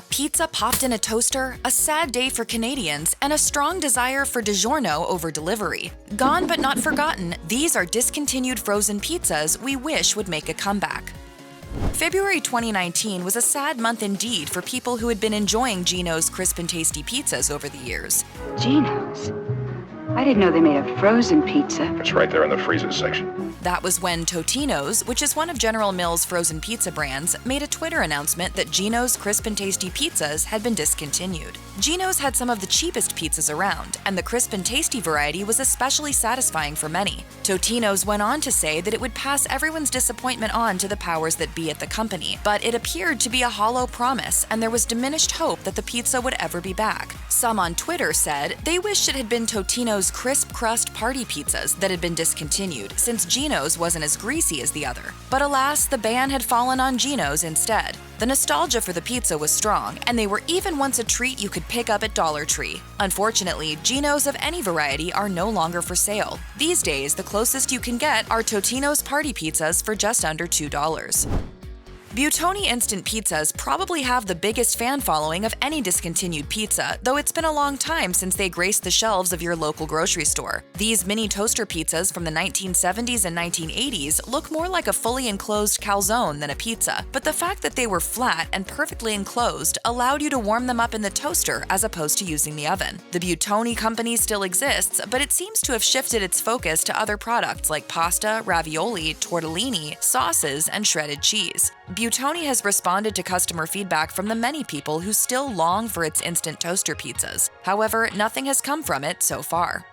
A pizza popped in a toaster, a sad day for Canadians, and a strong desire for DiGiorno over delivery. Gone but not forgotten, these are discontinued frozen pizzas we wish would make a comeback. February 2019 was a sad month indeed for people who had been enjoying Geno's crisp and tasty pizzas over the years. Geno's? I didn't know they made a frozen pizza. It's right there in the freezer section. That was when Totino's, which is one of General Mills' frozen pizza brands, made a Twitter announcement that Geno's crisp and tasty pizzas had been discontinued. Geno's had some of the cheapest pizzas around, and the crisp and tasty variety was especially satisfying for many. Totino's went on to say that it would pass everyone's disappointment on to the powers that be at the company, but it appeared to be a hollow promise, and there was diminished hope that the pizza would ever be back. Some on Twitter said they wished it had been Totino's crisp crust party pizzas that had been discontinued, since Geno's wasn't as greasy as the other. But alas, the ban had fallen on Geno's instead. The nostalgia for the pizza was strong, and they were even once a treat you could pick up at Dollar Tree. Unfortunately, Geno's of any variety are no longer for sale. These days, the closest you can get are Totino's party pizzas for just under $2. Buitoni instant pizzas probably have the biggest fan following of any discontinued pizza, though it's been a long time since they graced the shelves of your local grocery store. These mini toaster pizzas from the 1970s and 1980s look more like a fully enclosed calzone than a pizza, but the fact that they were flat and perfectly enclosed allowed you to warm them up in the toaster as opposed to using the oven. The Buitoni company still exists, but it seems to have shifted its focus to other products like pasta, ravioli, tortellini, sauces, and shredded cheese. Buitoni has responded to customer feedback from the many people who still long for its instant toaster pizzas. However, nothing has come from it so far.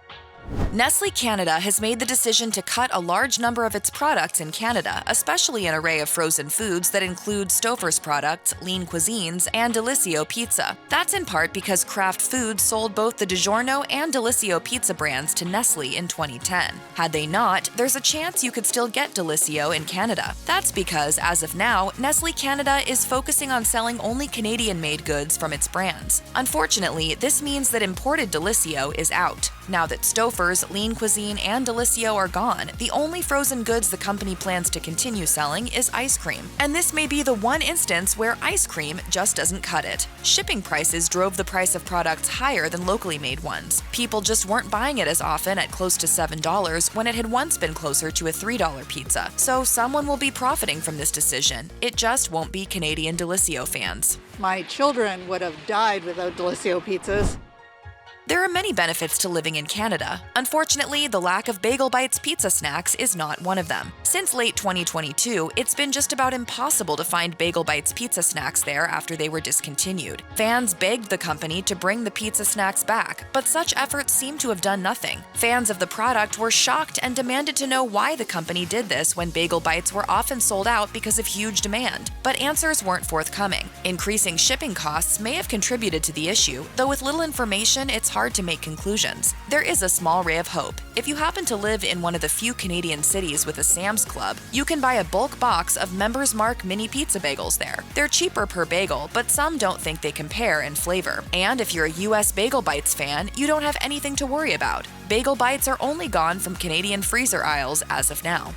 Nestlé Canada has made the decision to cut a large number of its products in Canada, especially an array of frozen foods that include Stouffer's products, Lean Cuisines, and Delissio Pizza. That's in part because Kraft Foods sold both the DiGiorno and Delissio pizza brands to Nestlé in 2010. Had they not, there's a chance you could still get Delissio in Canada. That's because, as of now, Nestlé Canada is focusing on selling only Canadian-made goods from its brands. Unfortunately, this means that imported Delissio is out. Now that Stouffer's, Lean Cuisine, and Delissio are gone, the only frozen goods the company plans to continue selling is ice cream. And this may be the one instance where ice cream just doesn't cut it. Shipping prices drove the price of products higher than locally made ones. People just weren't buying it as often at close to $7 when it had once been closer to a $3 pizza. So someone will be profiting from this decision. It just won't be Canadian Delissio fans. My children would have died without Delissio pizzas. There are many benefits to living in Canada. Unfortunately, the lack of Bagel Bites pizza snacks is not one of them. Since late 2022, it's been just about impossible to find Bagel Bites pizza snacks there after they were discontinued. Fans begged the company to bring the pizza snacks back, but such efforts seem to have done nothing. Fans of the product were shocked and demanded to know why the company did this when Bagel Bites were often sold out because of huge demand. But answers weren't forthcoming. Increasing shipping costs may have contributed to the issue, though with little information, it's hard to make conclusions. There is a small ray of hope. If you happen to live in one of the few Canadian cities with a Sam's Club, you can buy a bulk box of Members Mark mini pizza bagels there. They're cheaper per bagel, but some don't think they compare in flavor. And if you're a US Bagel Bites fan, you don't have anything to worry about. Bagel Bites are only gone from Canadian freezer aisles as of now.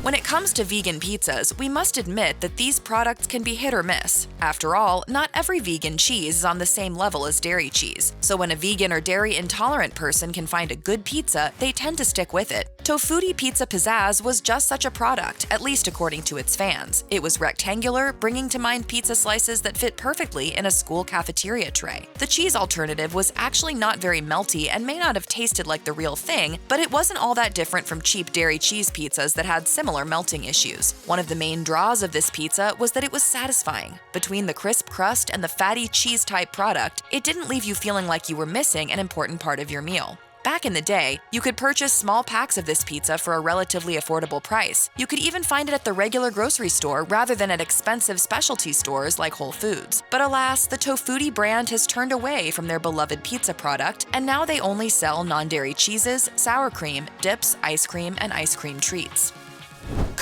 When it comes to vegan pizzas, we must admit that these products can be hit or miss. After all, not every vegan cheese is on the same level as dairy cheese. So when a vegan or dairy intolerant person can find a good pizza, they tend to stick with it. Tofutti Pizza Pizzazz was just such a product, at least according to its fans. It was rectangular, bringing to mind pizza slices that fit perfectly in a school cafeteria tray. The cheese alternative was actually not very melty and may not have tasted like the real thing, but it wasn't all that different from cheap dairy cheese pizzas that had similar melting issues. One of the main draws of this pizza was that it was satisfying. Between the crisp crust and the fatty cheese-type product, it didn't leave you feeling like you were missing an important part of your meal. Back in the day, you could purchase small packs of this pizza for a relatively affordable price. You could even find it at the regular grocery store rather than at expensive specialty stores like Whole Foods. But alas, the Tofutti brand has turned away from their beloved pizza product, and now they only sell non-dairy cheeses, sour cream, dips, ice cream, and ice cream treats.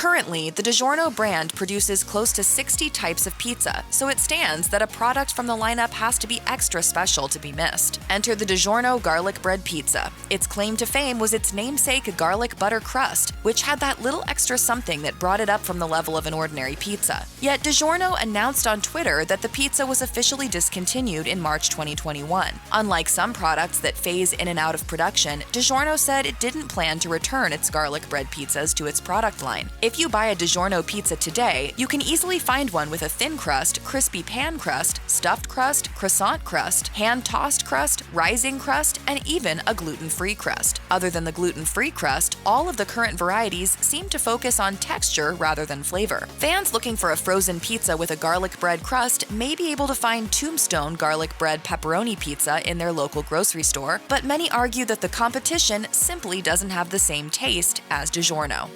Currently, the DiGiorno brand produces close to 60 types of pizza, so it stands that a product from the lineup has to be extra special to be missed. Enter the DiGiorno garlic bread pizza. Its claim to fame was its namesake garlic butter crust, which had that little extra something that brought it up from the level of an ordinary pizza. Yet DiGiorno announced on Twitter that the pizza was officially discontinued in March 2021. Unlike some products that phase in and out of production, DiGiorno said it didn't plan to return its garlic bread pizzas to its product line. If you buy a DiGiorno pizza today, you can easily find one with a thin crust, crispy pan crust, stuffed crust, croissant crust, hand-tossed crust, rising crust, and even a gluten-free crust. Other than the gluten-free crust, all of the current varieties seem to focus on texture rather than flavor. Fans looking for a frozen pizza with a garlic bread crust may be able to find Tombstone garlic bread pepperoni pizza in their local grocery store, but many argue that the competition simply doesn't have the same taste as DiGiorno.